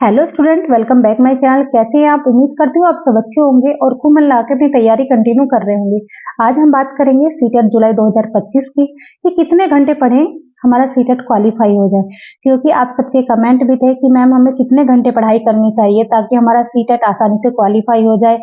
Hello student, welcome back my channel. कैसे हैं आप? उम्मीद करती हूँ आप सब अच्छे होंगे और खूब मन लगा के अपनी तैयारी कंटिन्यू कर रहे होंगे। आज हम बात करेंगे सीटेट जुलाई 2025 की कि कितने घंटे पढ़ें हमारा सीटेट क्वालिफाई हो जाए, क्योंकि आप सबके कमेंट भी थे कि मैम हमें कितने घंटे पढ़ाई करनी चाहिए ताकि हमारा सीटेट आसानी से क्वालिफाई हो जाए।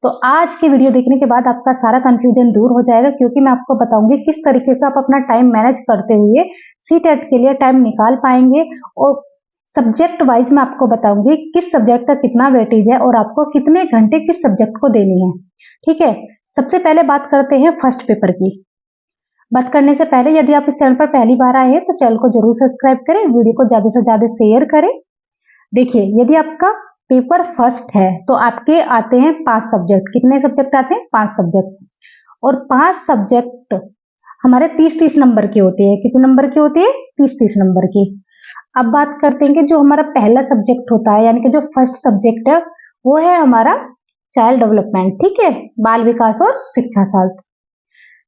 तो आज की वीडियो देखने के बाद आपका सारा कंफ्यूजन दूर हो जाएगा, क्योंकि मैं आपको बताऊंगी किस तरीके से आप अपना टाइम मैनेज करते हुए सीटेट के लिए टाइम निकाल पाएंगे। और सब्जेक्ट वाइज मैं आपको बताऊंगी किस सब्जेक्ट का कितना वेटेज है और आपको कितने घंटे किस सब्जेक्ट को देनी है। ठीक है, सबसे पहले बात करते हैं फर्स्ट पेपर की। बात करने से पहले यदि आप इस चैनल पर पहली बार आए हैं तो चैनल को जरूर सब्सक्राइब करें, वीडियो को ज्यादा से ज्यादा शेयर करें। देखिए, यदि आपका पेपर फर्स्ट है तो आपके आते हैं 5 सब्जेक्ट। कितने सब्जेक्ट आते हैं? 5 सब्जेक्ट। और 5 सब्जेक्ट हमारे 30-30 नंबर के होते हैं। कितने नंबर के होते हैं? 30-30 नंबर के। अब बात करते हैं कि जो हमारा पहला सब्जेक्ट होता है, यानी कि जो फर्स्ट सब्जेक्ट है, वो है हमारा चाइल्ड डेवलपमेंट। ठीक है, बाल विकास और शिक्षा शास्त्र।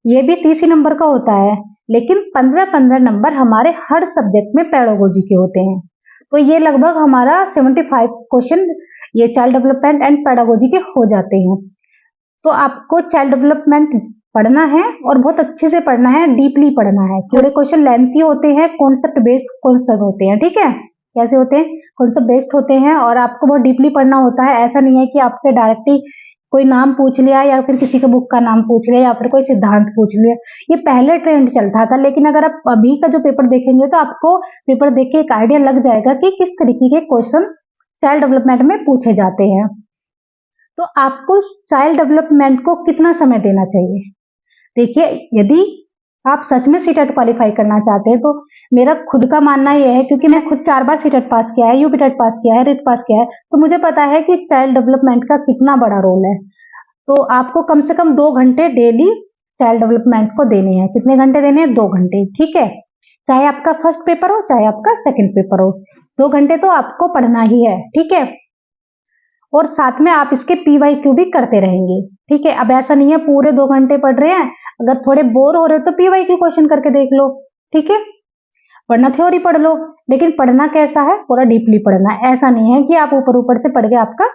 ये भी 30 ही नंबर का होता है, लेकिन 15-15 नंबर हमारे हर सब्जेक्ट में पेडागोजी के होते हैं। तो ये लगभग हमारा 75 क्वेश्चन ये चाइल्ड डेवलपमेंट एंड पेडागोजी के हो जाते हैं। तो आपको चाइल्ड डेवलपमेंट पढ़ना है और बहुत अच्छे से पढ़ना है, डीपली पढ़ना है। थोड़े क्वेश्चन लेंथी होते हैं, कॉन्सेप्ट बेस्ड क्वेश्चन होते हैं। ठीक है, कैसे होते हैं? कॉन्सेप्ट बेस्ड होते हैं और आपको बहुत डीपली पढ़ना होता है। ऐसा नहीं है कि आपसे डायरेक्टली कोई नाम पूछ लिया या फिर किसी के बुक का नाम पूछ लिया या फिर कोई सिद्धांत पूछ लिया। ये पहले ट्रेंड चलता था, लेकिन अगर आप अभी का जो पेपर देखेंगे तो आपको पेपर देख के एक आइडिया लग जाएगा कि किस तरीके के क्वेश्चन चाइल्ड डेवलपमेंट में पूछे जाते हैं। तो आपको चाइल्ड डेवलपमेंट को कितना समय देना चाहिए? देखिए, यदि आप सच में सीटेट क्वालिफाई करना चाहते हैं तो मेरा खुद का मानना यह है, क्योंकि मैं खुद 4 बार सीटेट पास किया है, यूपी टेट पास किया है, रिट पास किया है, तो मुझे पता है कि चाइल्ड डेवलपमेंट का कितना बड़ा रोल है। तो आपको कम से कम 2 घंटे डेली चाइल्ड डेवलपमेंट को देने हैं। कितने घंटे देने हैं? 2 घंटे। ठीक है, चाहे आपका फर्स्ट पेपर हो चाहे आपका सेकेंड पेपर हो, 2 घंटे तो आपको पढ़ना ही है। ठीक है, और साथ में आप इसके PYQ भी करते रहेंगे। ठीक है, अब ऐसा नहीं है पूरे 2 घंटे पढ़ रहे हैं, अगर थोड़े बोर हो रहे हो तो PYQ क्वेश्चन करके देख लो। ठीक है, वरना थ्योरी पढ़ लो, लेकिन पढ़ना कैसा है? पूरा डीपली पढ़ना है। ऐसा नहीं है कि आप ऊपर ऊपर से पढ़ के आपका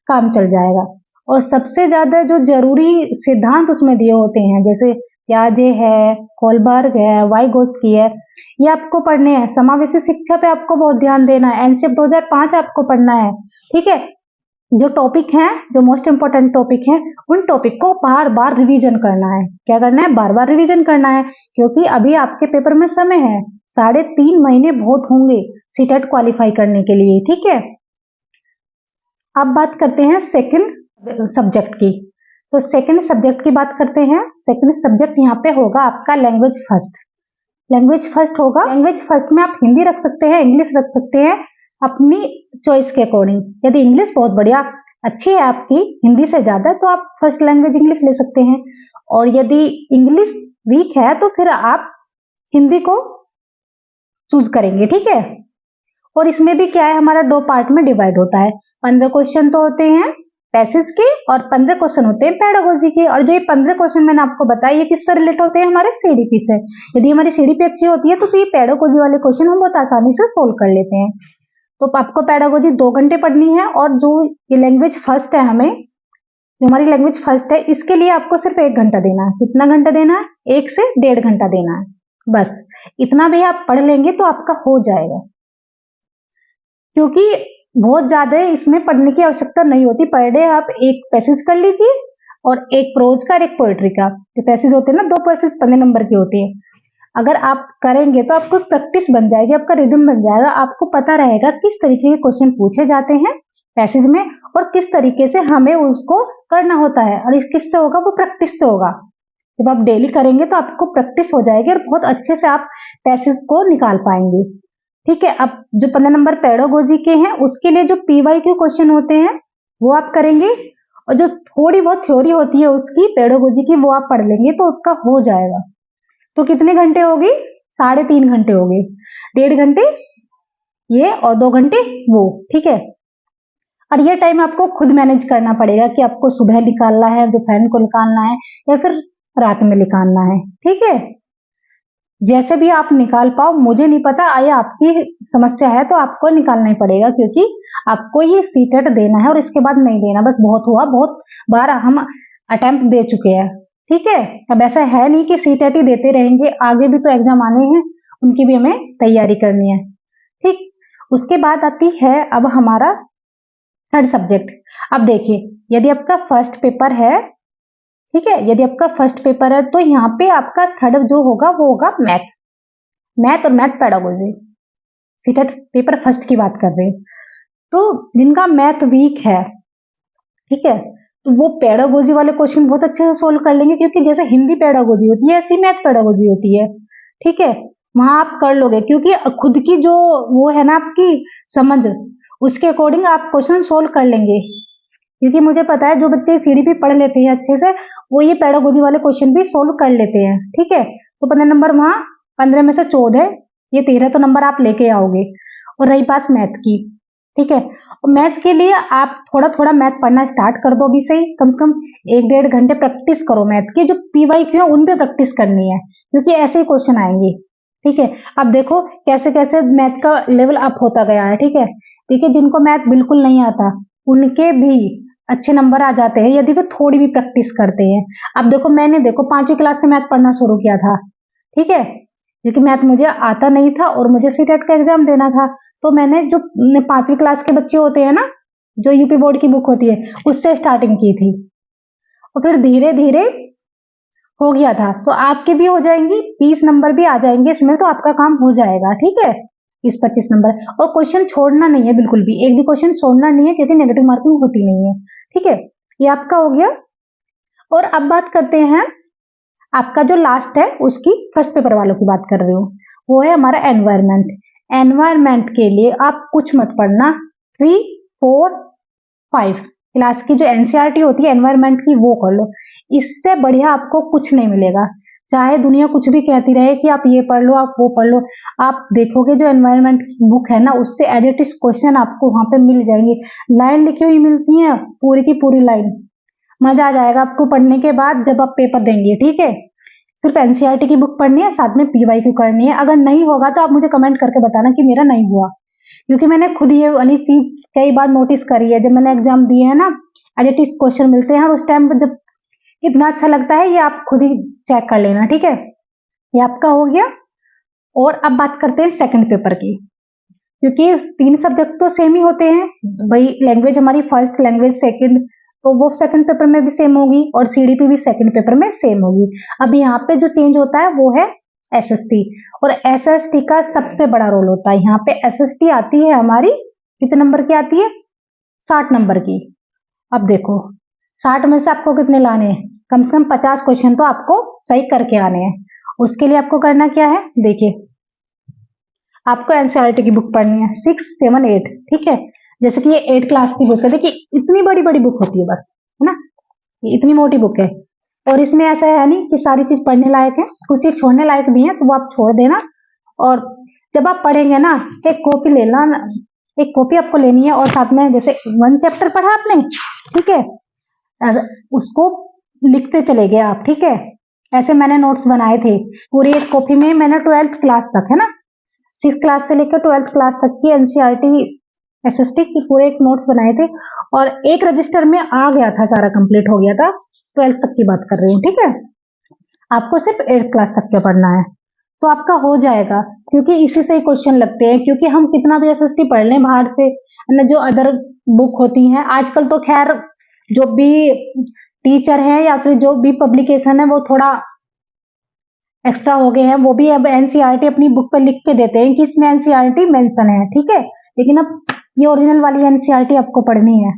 काम चल जाएगा। और सबसे ज्यादा जो जरूरी सिद्धांत उसमें दिए होते हैं, जैसे प्याजे है, कोलबर्ग है, वाइगोत्स्की है, ये आपको पढ़ने हैं। समावेशी शिक्षा पे आपको बहुत ध्यान देना है। एनसीईआरटी 2005 आपको पढ़ना है। ठीक है, जो टॉपिक हैं, जो मोस्ट इंपोर्टेंट टॉपिक हैं, उन टॉपिक को बार बार रिवीजन करना है। क्या करना है? बार बार रिवीजन करना है, क्योंकि अभी आपके पेपर में समय है। 3.5 महीने बहुत होंगे सीटेट क्वालिफाई करने के लिए। ठीक है, अब बात करते हैं सेकंड सब्जेक्ट की। तो सेकंड सब्जेक्ट की बात करते हैं। सेकंड सब्जेक्ट यहाँ पे होगा आपका लैंग्वेज फर्स्ट। लैंग्वेज फर्स्ट होगा। लैंग्वेज फर्स्ट में आप हिंदी रख सकते हैं, इंग्लिश रख सकते हैं, अपनी चॉइस के अकॉर्डिंग। यदि इंग्लिश बहुत बढ़िया अच्छी है आपकी हिंदी से ज्यादा, तो आप फर्स्ट लैंग्वेज इंग्लिश ले सकते हैं। और यदि इंग्लिश वीक है तो फिर आप हिंदी को चूज करेंगे। ठीक है, और इसमें भी क्या है, हमारा 2 पार्ट में डिवाइड होता है। 15 क्वेश्चन तो होते हैं पैसेज के और 15 क्वेश्चन होते हैं पेडागोजी के। और जो ये 15 क्वेश्चन मैंने आपको बताया, ये किससे रिलेट होते हैं? हमारे CDP से। यदि हमारी CDP अच्छी होती है तो ये पेडागोजी वाले क्वेश्चन हम बहुत आसानी से सोल्व कर लेते हैं। तो आपको पेडागोजी 2 घंटे पढ़नी है। और जो ये लैंग्वेज फर्स्ट है, हमें जो हमारी लैंग्वेज फर्स्ट है, इसके लिए आपको सिर्फ 1 घंटा देना है। कितना घंटा देना है? 1 से 1.5 घंटा देना है। बस इतना भी आप पढ़ लेंगे तो आपका हो जाएगा, क्योंकि बहुत ज्यादा इसमें पढ़ने की आवश्यकता नहीं होती। पर डे आप 1 पैसेज कर लीजिए और 1 प्रोज का और 1 पोएट्री का। जो पैसेज होते हैं ना, 2 पैसेज 15 नंबर के होते हैं। अगर आप करेंगे तो आपको प्रैक्टिस बन जाएगी, आपका रिदम बन जाएगा। आपको पता रहेगा किस तरीके के क्वेश्चन पूछे जाते हैं पैसेज में और किस तरीके से हमें उसको करना होता है। और इस किससे होगा? वो प्रैक्टिस से होगा। जब आप डेली करेंगे तो आपको प्रैक्टिस हो जाएगी और बहुत अच्छे से आप पैसेज को निकाल पाएंगे। ठीक है, अब जो 15 नंबर पेडागोजी के हैं, उसके लिए जो PYQ क्वेश्चन होते हैं वो आप करेंगे। और जो थोड़ी बहुत थ्योरी होती है उसकी पेडागोजी की, वो आप पढ़ लेंगे तो उसका हो जाएगा। तो कितने घंटे होगी? 3.5 घंटे होगी। 1.5 घंटे ये और 2 घंटे वो। ठीक है, और ये टाइम आपको खुद मैनेज करना पड़ेगा कि आपको सुबह निकालना है, दोपहर को निकालना है या फिर रात में निकालना है। ठीक है, जैसे भी आप निकाल पाओ। मुझे नहीं पता, ये आपकी समस्या है तो आपको निकालना ही पड़ेगा, क्योंकि आपको ये सीटेट देना है और इसके बाद नहीं देना, बस बहुत हुआ, बहुत बार हम अटेम्प्ट दे चुके हैं, ठीक है। अब ऐसा है नहीं कि सीटेट ही देते रहेंगे, आगे भी तो एग्जाम आने हैं, उनकी भी हमें तैयारी करनी है, ठीक। उसके बाद आती है अब हमारा थर्ड सब्जेक्ट। अब देखिए, यदि आपका फर्स्ट पेपर है, ठीक है, यदि आपका फर्स्ट पेपर है तो यहाँ पे आपका थर्ड जो होगा वो होगा मैथ, मैथ और math pedagogy, CTET paper first की बात कर रहे हैं। तो जिनका मैथ वीक है, ठीक है, तो वो पेडागोजी वाले क्वेश्चन बहुत अच्छे से सोल्व कर लेंगे, क्योंकि जैसे हिंदी पेडागोजी होती है ऐसी मैथ पेडागोजी होती है, ठीक है, वहां आप कर लोगे, क्योंकि खुद की जो वो है ना आपकी समझ, उसके अकॉर्डिंग आप क्वेश्चन सोल्व कर लेंगे। क्योंकि मुझे पता है जो बच्चे सीडीपी पढ़ लेते हैं अच्छे से, वो ये पेडागोजी वाले क्वेश्चन भी सोल्व कर लेते हैं, ठीक है। तो 15 नंबर वहां 15 में से 14, ये 13 तो नंबर आप लेके आओगे। और रही बात मैथ की, ठीक है, और मैथ के लिए आप थोड़ा थोड़ा मैथ पढ़ना स्टार्ट कर दो अभी से ही, कम से कम 1-1.5 घंटे प्रैक्टिस करो मैथ की, जो पीवाईक्यू है उन पे प्रैक्टिस करनी है, क्योंकि ऐसे ही क्वेश्चन आएंगे, ठीक है। अब देखो कैसे कैसे मैथ का लेवल अप होता गया है, ठीक है। देखिए जिनको मैथ बिल्कुल नहीं आता उनके भी अच्छे नंबर आ जाते हैं, यदि वो थोड़ी भी प्रैक्टिस करते हैं। अब देखो मैंने 5वीं क्लास से मैथ पढ़ना शुरू किया था, ठीक है, क्योंकि मैथ मुझे आता नहीं था और मुझे सीटेट का एग्जाम देना था, तो मैंने जो 5वीं क्लास के बच्चे होते हैं ना, जो यूपी बोर्ड की बुक होती है, उससे स्टार्टिंग की थी, और फिर धीरे धीरे हो गया था। तो आपके भी हो जाएंगी, 20 नंबर भी आ जाएंगे इसमें, तो आपका काम हो जाएगा, ठीक है, 20-25 नंबर। और क्वेश्चन छोड़ना नहीं है बिल्कुल भी, एक भी क्वेश्चन छोड़ना नहीं है, क्योंकि नेगेटिव मार्किंग होती नहीं है, ठीक है। ये आपका हो गया। और अब बात करते हैं आपका जो लास्ट है उसकी, फर्स्ट पेपर वालों की बात कर रही हूँ, वो है हमारा एनवायरमेंट। एनवायरमेंट के लिए आप कुछ मत पढ़ना, 3, 4, 5 क्लास की जो एनसीईआरटी होती है एनवायरमेंट की, वो कर लो। इससे बढ़िया आपको कुछ नहीं मिलेगा, चाहे दुनिया कुछ भी कहती रहे कि आप ये पढ़ लो, आप वो पढ़ लो, आप देखोगे जो एनवायरमेंट की बुक है ना, उससे एज इट इज क्वेश्चन आपको वहां पे मिल जाएंगे, लाइन लिखी हुई मिलती है, पूरी की पूरी लाइन। मजा आ जाएगा आपको पढ़ने के बाद जब आप पेपर देंगे, ठीक है। सिर्फ एनसीईआरटी की बुक पढ़नी है, साथ में पीवाईक्यू करनी है। अगर नहीं होगा तो आप मुझे कमेंट करके बताना कि मेरा नहीं हुआ, क्योंकि मैंने खुद ये वाली चीज कई बार नोटिस करी है। जब मैंने एग्जाम दिए है ना, एज इट इज क्वेश्चन मिलते हैं, और उस टाइम पर जब कितना अच्छा लगता है, ये आप खुद ही चेक कर लेना, ठीक है। ये आपका हो गया। और अब बात करते हैं सेकंड पेपर की, क्योंकि 3 सब्जेक्ट तो सेम ही होते हैं भाई, लैंग्वेज हमारी फर्स्ट, लैंग्वेज सेकंड, तो वो सेकंड पेपर में भी सेम होगी, और सीडीपी भी सेकंड पेपर में सेम होगी। अब यहाँ पे जो चेंज होता है वो है एसएसटी, और एसएसटी का सबसे बड़ा रोल होता है यहाँ पे। एसएसटी आती है हमारी कितने नंबर की आती है, 60 नंबर की। अब देखो 60 में से आपको कितने लाने हैं, कम से कम 50 क्वेश्चन तो आपको सही करके आने हैं। उसके लिए आपको करना क्या है, देखिए आपको एनसीईआरटी की बुक पढ़नी है 6, 7, 8, ठीक है। जैसे कि ये 8 क्लास की बुक है, देखिए इतनी बड़ी बड़ी बुक होती है बस, है ना, ये इतनी मोटी बुक है। और इसमें ऐसा है नहीं कि सारी चीज पढ़ने लायक है, कुछ चीज छोड़ने लायक भी है, तो वो आप छोड़ देना। और जब आप पढ़ेंगे ना, एक कॉपी ले लेना, एक कॉपी आपको लेनी है, और साथ में जैसे 1 चैप्टर पढ़ा आपने, ठीक है, उसको लिखते चले गए आप, ठीक है। ऐसे मैंने नोट्स बनाए थे पूरी एक कॉपी में, मैंने 12th क्लास तक, है ना, 6th क्लास से लेकर 12th क्लास तक की एनसीईआरटी एसएसटी की पूरे एक नोट्स बनाए थे, और एक रजिस्टर में आ गया था, सारा कंप्लीट हो गया था। 12th तक की बात कर रही हूँ, ठीक है। आपको सिर्फ 8th क्लास तक का पढ़ना है, तो आपका हो जाएगा, क्योंकि इसी से ही क्वेश्चन लगते हैं। क्योंकि हम कितना भी एसएसटी पढ़ लें बाहर से, जो अदर बुक होती हैं आजकल, तो खैर जो भी टीचर है या फिर जो भी पब्लिकेशन है वो थोड़ा एक्स्ट्रा हो गए हैं, वो भी अब एनसीईआरटी अपनी बुक पर लिख के देते हैं कि इसमें एनसीईआरटी मेंशन है, ठीक है। लेकिन अब ये ओरिजिनल वाली एनसीईआरटी आपको पढ़नी है,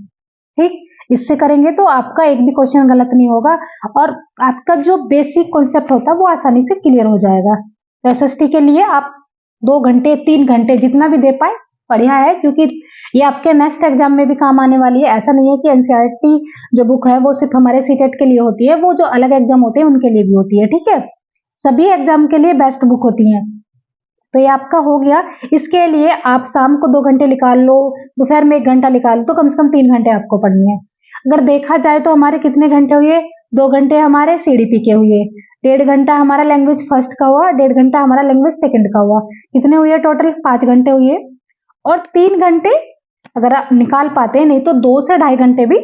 ठीक। इससे करेंगे तो आपका एक भी क्वेश्चन गलत नहीं होगा, और आपका जो बेसिक कॉन्सेप्ट होता है वो आसानी से क्लियर हो जाएगा। एसएसटी के लिए आप 2 घंटे 3 घंटे जितना भी दे पाए बढ़िया है, क्योंकि ये आपके नेक्स्ट एग्जाम में भी काम आने वाली है। ऐसा नहीं है कि एनसीईआरटी जो बुक है वो सिर्फ हमारे सीटेट के लिए होती है, वो जो अलग एग्जाम होते हैं उनके लिए भी होती है, ठीक है। सभी एग्जाम के लिए बेस्ट बुक होती है। तो ये आपका हो गया। इसके लिए आप शाम को 2 घंटे निकाल लो, दोपहर में 1 घंटा निकाल लो, तो कम से कम 3 घंटे आपको पढ़नी है। अगर देखा जाए तो हमारे कितने घंटे हुए, 2 घंटे हमारे सीडीपी के हुए, 1.5 घंटा हमारा लैंग्वेज फर्स्ट का हुआ, 1.5 घंटा हमारा लैंग्वेज सेकंड का हुआ, कितने हुए टोटल, 5 घंटे हुए। और 3 घंटे अगर आप निकाल पाते हैं, नहीं तो 2 से 2.5 घंटे भी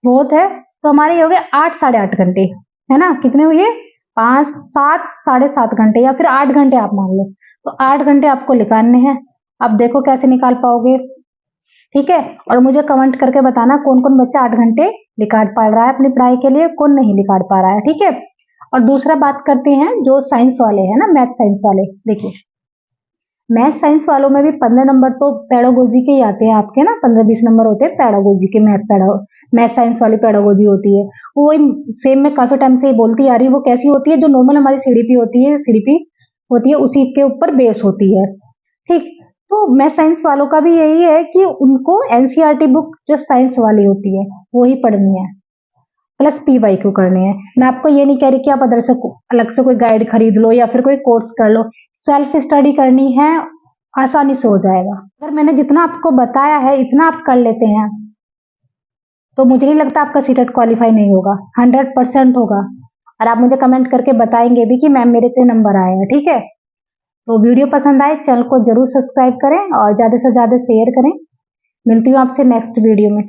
बहुत है। तो हमारे ये हो गए 8 साढ़े 8 घंटे, है ना। कितने हुए? 5 7 साढ़े 7 घंटे या फिर 8 घंटे आप मान लो। तो 8 घंटे आपको निकालने हैं। अब देखो कैसे निकाल पाओगे, ठीक है। और मुझे कमेंट करके बताना कौन कौन बच्चा 8 घंटे निकाल पा रहा है अपनी पढ़ाई के लिए, कौन नहीं निकाल पा रहा है, ठीक है। और दूसरा बात करते हैं जो साइंस वाले हैं ना, मैथ साइंस वाले। देखिए मैथ साइंस वालों में भी 15 नंबर तो पेडागोजी के ही आते हैं आपके ना, 15-20 नंबर होते हैं पेडागोजी के। मैथ साइंस वाली पेडागोजी होती है, वो सेम मैं काफी टाइम से ही बोलती आ रही हूँ। वो कैसी होती है? जो नॉर्मल हमारी सीडीपी होती है उसी के ऊपर बेस होती है, ठीक। तो मैथ साइंस वालों का भी यही है कि उनको एनसीईआरटी बुक जो साइंस वाली होती है वो ही पढ़नी है, प्लस पीवाईक्यू करने हैं। मैं आपको ये नहीं कह रही कि आप अदर से अलग से कोई गाइड खरीद लो या फिर कोई कोर्स कर लो, सेल्फ स्टडी करनी है, आसानी से हो जाएगा। अगर मैंने जितना आपको बताया है इतना आप कर लेते हैं तो मुझे नहीं लगता आपका सीटेट क्वालिफाई नहीं होगा, 100% होगा। और आप मुझे कमेंट करके बताएंगे भी कि मैम मेरे इतने नंबर आए हैं, ठीक है। तो वीडियो पसंद आए चैनल को जरूर सब्सक्राइब करें और ज्यादा से ज्यादा शेयर करें। मिलती हूँ आपसे नेक्स्ट वीडियो में।